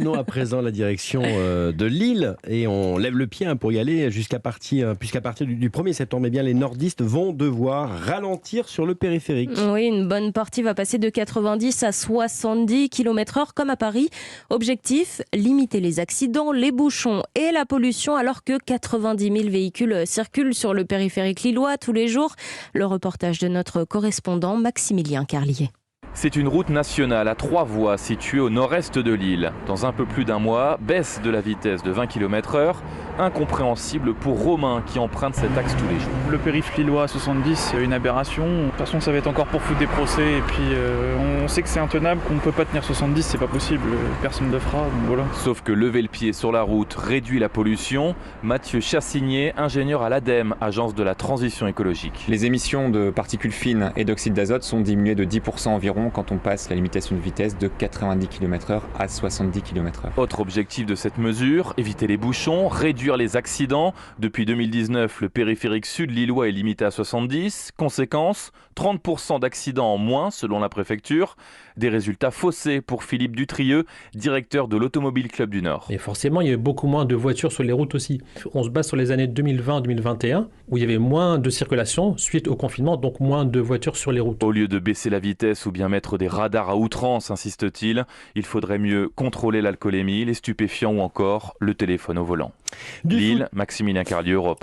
Nous, à présent, la direction de Lille et on lève le pied pour y aller puisqu'à partir du 1er septembre, eh bien, les nordistes vont devoir ralentir sur le périphérique. Oui, une bonne partie va passer de 90 à 70 km/h comme à Paris. Objectif, limiter les accidents, les bouchons et la pollution alors que 90 000 véhicules circulent sur le périphérique lillois tous les jours. Le reportage de notre correspondant Maximilien Carlier. C'est une route nationale à 3 voies située au nord-est de Lille. Dans un peu plus d'un mois, baisse de la vitesse de 20 km/h, incompréhensible pour Romain qui emprunte cet axe tous les jours. Le périph' lillois à 70, c'est une aberration. De toute façon, ça va être encore pour foutre des procès. Et puis, on sait que c'est intenable, qu'on ne peut pas tenir 70, c'est pas possible. Personne ne le fera, donc voilà. Sauf que lever le pied sur la route réduit la pollution. Mathieu Chassigné, ingénieur à l'ADEME, agence de la transition écologique. Les émissions de particules fines et d'oxyde d'azote sont diminuées de 10% environ quand on passe la limitation de vitesse de 90 km/h à 70 km/h. Autre objectif de cette mesure, éviter les bouchons, réduire les accidents. Depuis 2019, le périphérique sud lillois est limité à 70. Conséquence, 30% d'accidents en moins selon la préfecture. Des résultats faussés pour Philippe Dutrieux, directeur de l'Automobile Club du Nord. Et forcément, il y avait beaucoup moins de voitures sur les routes aussi. On se base sur les années 2020-2021 où il y avait moins de circulation suite au confinement, donc moins de voitures sur les routes. Au lieu de baisser la vitesse ou bien mettre des radars à outrance, insiste-t-il, il faudrait mieux contrôler l'alcoolémie, les stupéfiants ou encore le téléphone au volant. Lille, Maximilien Carlier, Europe.